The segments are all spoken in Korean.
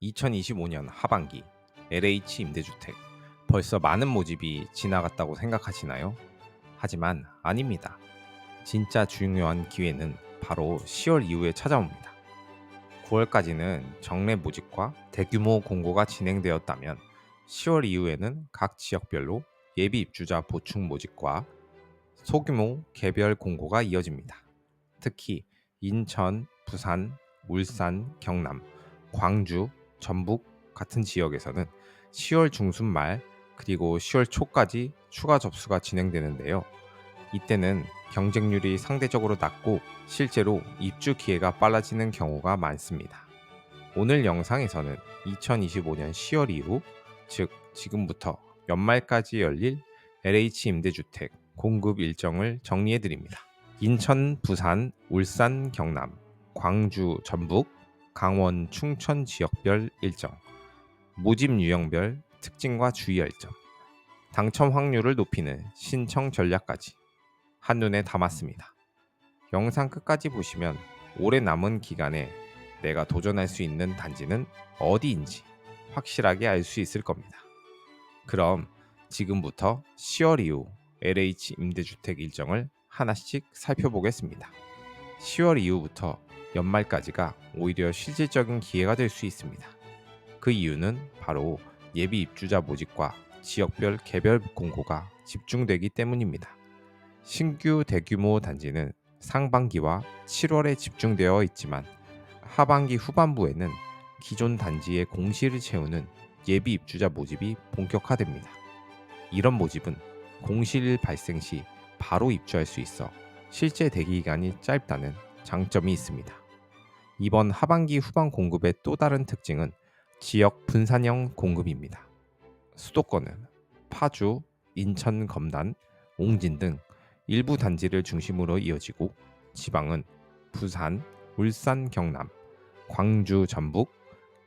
2025년 하반기 LH 임대주택 벌써 많은 모집이 지나갔다고 생각하시나요? 하지만 아닙니다. 진짜 중요한 기회는 바로 10월 이후에 찾아옵니다. 9월까지는 정례 모집과 대규모 공고가 진행되었다면 10월 이후에는 각 지역별로 예비 입주자 보충 모집과 소규모 개별 공고가 이어집니다. 특히 인천, 부산, 울산, 경남, 광주, 전북 같은 지역에서는 10월 중순 말 그리고 10월 초까지 추가 접수가 진행되는데요. 이때는 경쟁률이 상대적으로 낮고 실제로 입주 기회가 빨라지는 경우가 많습니다. 오늘 영상에서는 2025년 10월 이후, 즉 지금부터 연말까지 열릴 LH 임대주택 공급 일정을 정리해 드립니다. 인천, 부산, 울산, 경남, 광주, 전북, 강원, 충청 지역별 일정, 모집 유형별 특징과 주의할 점, 당첨 확률을 높이는 신청 전략까지 한눈에 담았습니다. 영상 끝까지 보시면 올해 남은 기간에 내가 도전할 수 있는 단지는 어디인지 확실하게 알 수 있을 겁니다. 그럼 지금부터 10월 이후 LH 임대주택 일정을 하나씩 살펴보겠습니다. 10월 이후부터 연말까지가 오히려 실질적인 기회가 될 수 있습니다. 그 이유는 바로 예비 입주자 모집과 지역별 개별 공고가 집중되기 때문입니다. 신규 대규모 단지는 상반기와 7월에 집중되어 있지만 하반기 후반부에는 기존 단지의 공실을 채우는 예비 입주자 모집이 본격화됩니다. 이런 모집은 공실 발생 시 바로 입주할 수 있어 실제 대기 기간이 짧다는 장점이 있습니다. 이번 하반기 후반 공급의 또 다른 특징은 지역 분산형 공급입니다. 수도권은 파주, 인천 검단, 옹진 등 일부 단지를 중심으로 이어지고 지방은 부산, 울산 경남, 광주 전북,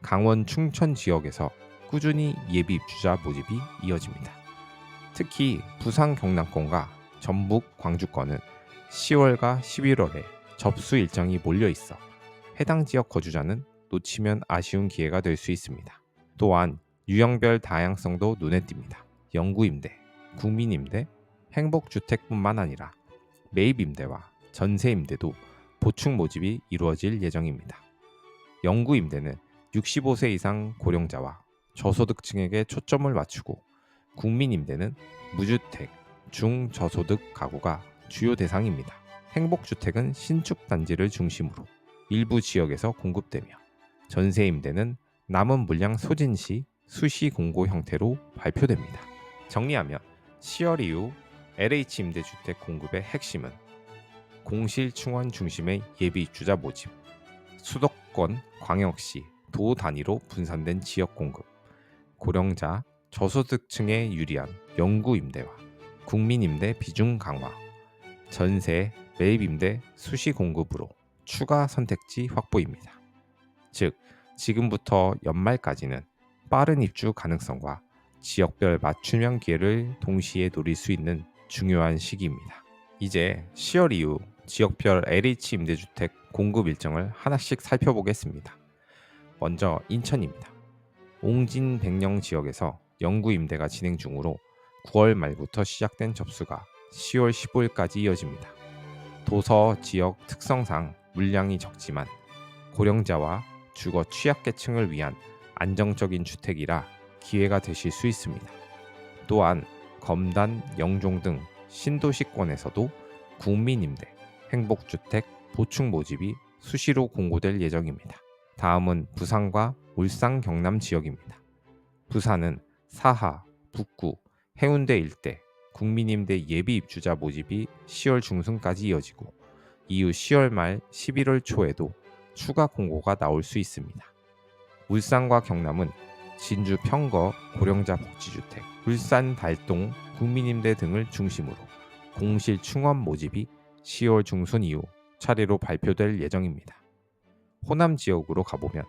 강원 충천 지역에서 꾸준히 예비 입주자 모집이 이어집니다. 특히 부산 경남권과 전북 광주권은 10월과 11월에 접수 일정이 몰려 있어 해당 지역 거주자는 놓치면 아쉬운 기회가 될 수 있습니다. 또한 유형별 다양성도 눈에 띕니다. 영구임대, 국민임대, 행복주택뿐만 아니라 매입임대와 전세임대도 보충 모집이 이루어질 예정입니다. 영구임대는 65세 이상 고령자와 저소득층에게 초점을 맞추고 국민임대는 무주택, 중저소득 가구가 주요 대상입니다. 행복주택은 신축 단지를 중심으로 일부 지역에서 공급되며 전세임대는 남은 물량 소진 시 수시 공고 형태로 발표됩니다. 정리하면 10월 이후 LH 임대주택 공급의 핵심은 공실 충원 중심의 예비 입주자 모집, 수도권, 광역시, 도 단위로 분산된 지역 공급, 고령자, 저소득층에 유리한 영구 임대와 국민 임대 비중 강화, 전세, 매입 임대 수시 공급으로 추가 선택지 확보입니다. 즉, 지금부터 연말까지는 빠른 입주 가능성과 지역별 맞춤형 기회를 동시에 노릴 수 있는 중요한 시기입니다. 이제 10월 이후 지역별 LH 임대주택 공급 일정을 하나씩 살펴보겠습니다. 먼저 인천입니다. 옹진 백령 지역에서 영구 임대가 진행 중으로 9월 말부터 시작된 접수가 10월 15일까지 이어집니다. 도서 지역 특성상 물량이 적지만 고령자와 주거 취약계층을 위한 안정적인 주택이라 기회가 되실 수 있습니다. 또한 검단, 영종 등 신도시권에서도 국민임대, 행복주택, 보충 모집이 수시로 공고될 예정입니다. 다음은 부산과 울산 경남 지역입니다. 부산은 사하, 북구, 해운대 일대 국민임대 예비 입주자 모집이 10월 중순까지 이어지고 이후 10월 말 11월 초에도 추가 공고가 나올 수 있습니다. 울산과 경남은 진주 평거 고령자 복지주택, 울산 달동 국민임대 등을 중심으로 공실 충원 모집이 10월 중순 이후 차례로 발표될 예정입니다. 호남 지역으로 가보면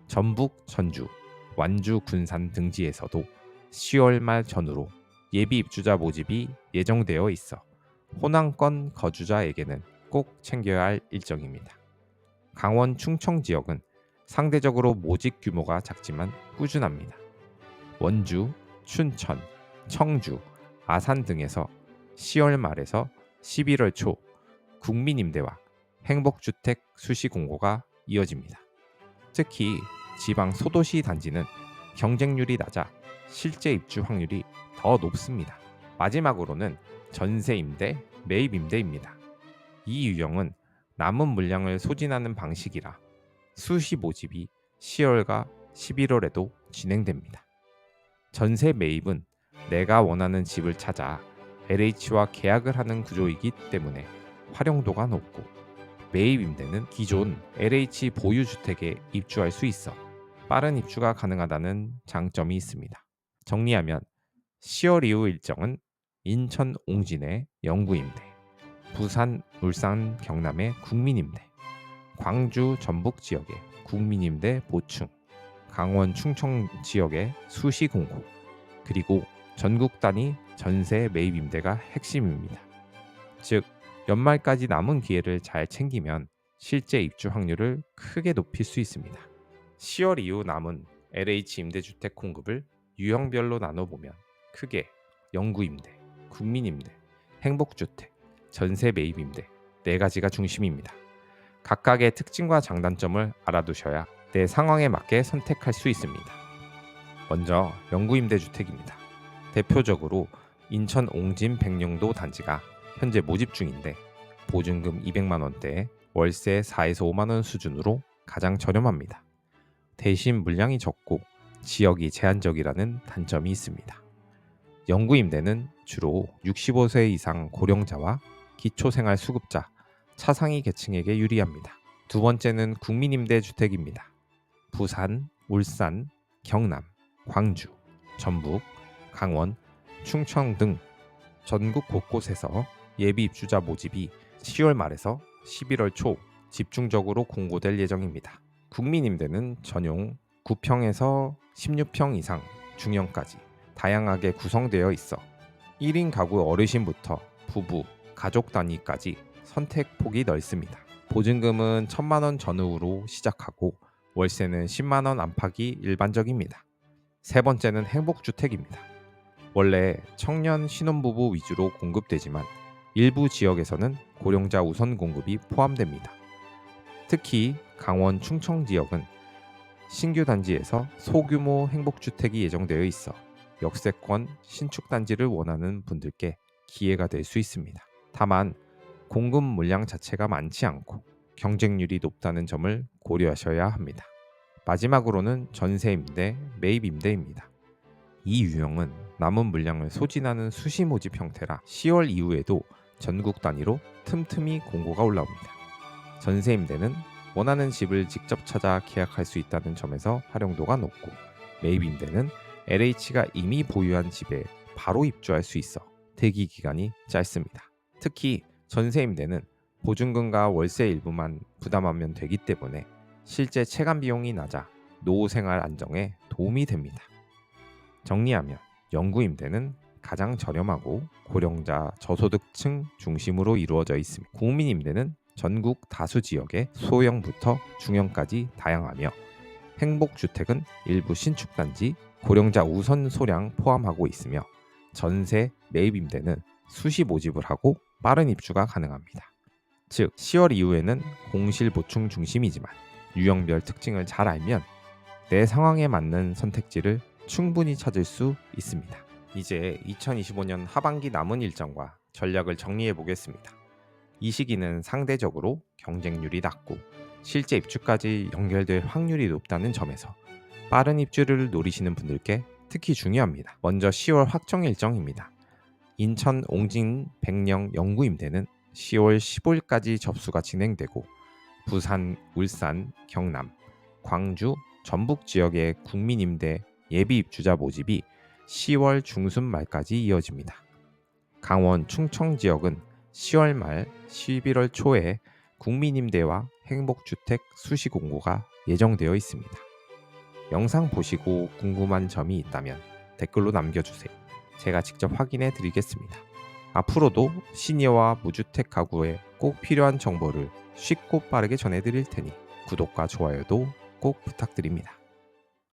전북, 전주, 완주, 군산 등지에서도 10월 말 전후로 예비 입주자 모집이 예정되어 있어 호남권 거주자에게는 꼭 챙겨야 할 일정입니다. 강원 충청 지역은 상대적으로 모집 규모가 작지만 꾸준합니다. 원주, 춘천, 청주, 아산 등에서 10월 말에서 11월 초 국민임대와 행복주택 수시 공고가 이어집니다. 특히 지방 소도시 단지는 경쟁률이 낮아 실제 입주 확률이 더 높습니다. 마지막으로는 전세임대, 매입임대입니다. 이 유형은 남은 물량을 소진하는 방식이라 수시 모집이 10월과 11월에도 진행됩니다. 전세 매입은 내가 원하는 집을 찾아 LH와 계약을 하는 구조이기 때문에 활용도가 높고, 매입 임대는 기존 LH 보유 주택에 입주할 수 있어 빠른 입주가 가능하다는 장점이 있습니다. 정리하면 10월 이후 일정은 인천 옹진의 영구 임대, 부산, 울산, 경남의 국민 임대, 광주, 전북 지역의 국민 임대 보충, 강원, 충청 지역의 수시 공고, 그리고 전국 단위 전세 매입 임대가 핵심입니다. 즉, 연말까지 남은 기회를 잘 챙기면 실제 입주 확률을 크게 높일 수 있습니다. 10월 이후 남은 LH 임대주택 공급을 유형별로 나눠보면 크게 영구임대, 국민임대, 행복주택, 전세 매입임대 4가지가 중심입니다. 각각의 특징과 장단점을 알아두셔야 내 상황에 맞게 선택할 수 있습니다. 먼저 영구임대주택입니다. 대표적으로 인천 옹진 백령도 단지가 현재 모집 중인데, 보증금 200만 원대에 월세 4에서 5만 원 수준으로 가장 저렴합니다. 대신 물량이 적고 지역이 제한적이라는 단점이 있습니다. 영구임대는 주로 65세 이상 고령자와 기초생활수급자, 차상위 계층에게 유리합니다. 두 번째는 국민임대주택입니다. 부산, 울산, 경남, 광주, 전북, 강원, 충청 등 전국 곳곳에서 예비 입주자 모집이 10월 말에서 11월 초 집중적으로 공고될 예정입니다. 국민임대는 전용 9평에서 16평 이상 중형까지 다양하게 구성되어 있어 1인 가구 어르신부터 부부, 가족 단위까지 선택 폭이 넓습니다. 보증금은 1,000만 원 전후로 시작하고 월세는 10만 원 안팎이 일반적입니다. 세 번째는 행복주택입니다. 원래 청년 신혼부부 위주로 공급되지만 일부 지역에서는 고령자 우선 공급이 포함됩니다. 특히 강원 충청 지역은 신규 단지에서 소규모 행복주택이 예정되어 있어 역세권 신축 단지를 원하는 분들께 기회가 될 수 있습니다. 다만 공급 물량 자체가 많지 않고 경쟁률이 높다는 점을 고려하셔야 합니다. 마지막으로는 전세임대, 매입임대입니다. 이 유형은 남은 물량을 소진하는 수시 모집 형태라 10월 이후에도 전국 단위로 틈틈이 공고가 올라옵니다. 전세임대는 원하는 집을 직접 찾아 계약할 수 있다는 점에서 활용도가 높고, 매입임대는 LH가 이미 보유한 집에 바로 입주할 수 있어 대기 기간이 짧습니다. 특히 전세임대는 보증금과 월세 일부만 부담하면 되기 때문에 실제 체감 비용이 낮아 노후 생활 안정에 도움이 됩니다. 정리하면 영구임대는 가장 저렴하고 고령자 저소득층 중심으로 이루어져 있으며, 국민임대는 전국 다수 지역의 소형부터 중형까지 다양하며, 행복주택은 일부 신축단지, 고령자 우선 소량 포함하고 있으며, 전세 매입임대는 수시 모집을 하고 빠른 입주가 가능합니다. 즉 10월 이후에는 공실 보충 중심이지만 유형별 특징을 잘 알면 내 상황에 맞는 선택지를 충분히 찾을 수 있습니다. 이제 2025년 하반기 남은 일정과 전략을 정리해 보겠습니다. 이 시기는 상대적으로 경쟁률이 낮고 실제 입주까지 연결될 확률이 높다는 점에서 빠른 입주를 노리시는 분들께 특히 중요합니다. 먼저 10월 확정 일정입니다. 인천 옹진 백령 영구임대는 10월 15일까지 접수가 진행되고, 부산, 울산, 경남, 광주, 전북 지역의 국민임대 예비 입주자 모집이 10월 중순 말까지 이어집니다. 강원, 충청 지역은 10월 말 11월 초에 국민임대와 행복주택 수시 공고가 예정되어 있습니다. 영상 보시고 궁금한 점이 있다면 댓글로 남겨주세요. 제가 직접 확인해 드리겠습니다. 앞으로도 시니어와 무주택 가구에 꼭 필요한 정보를 쉽고 빠르게 전해드릴 테니 구독과 좋아요도 꼭 부탁드립니다.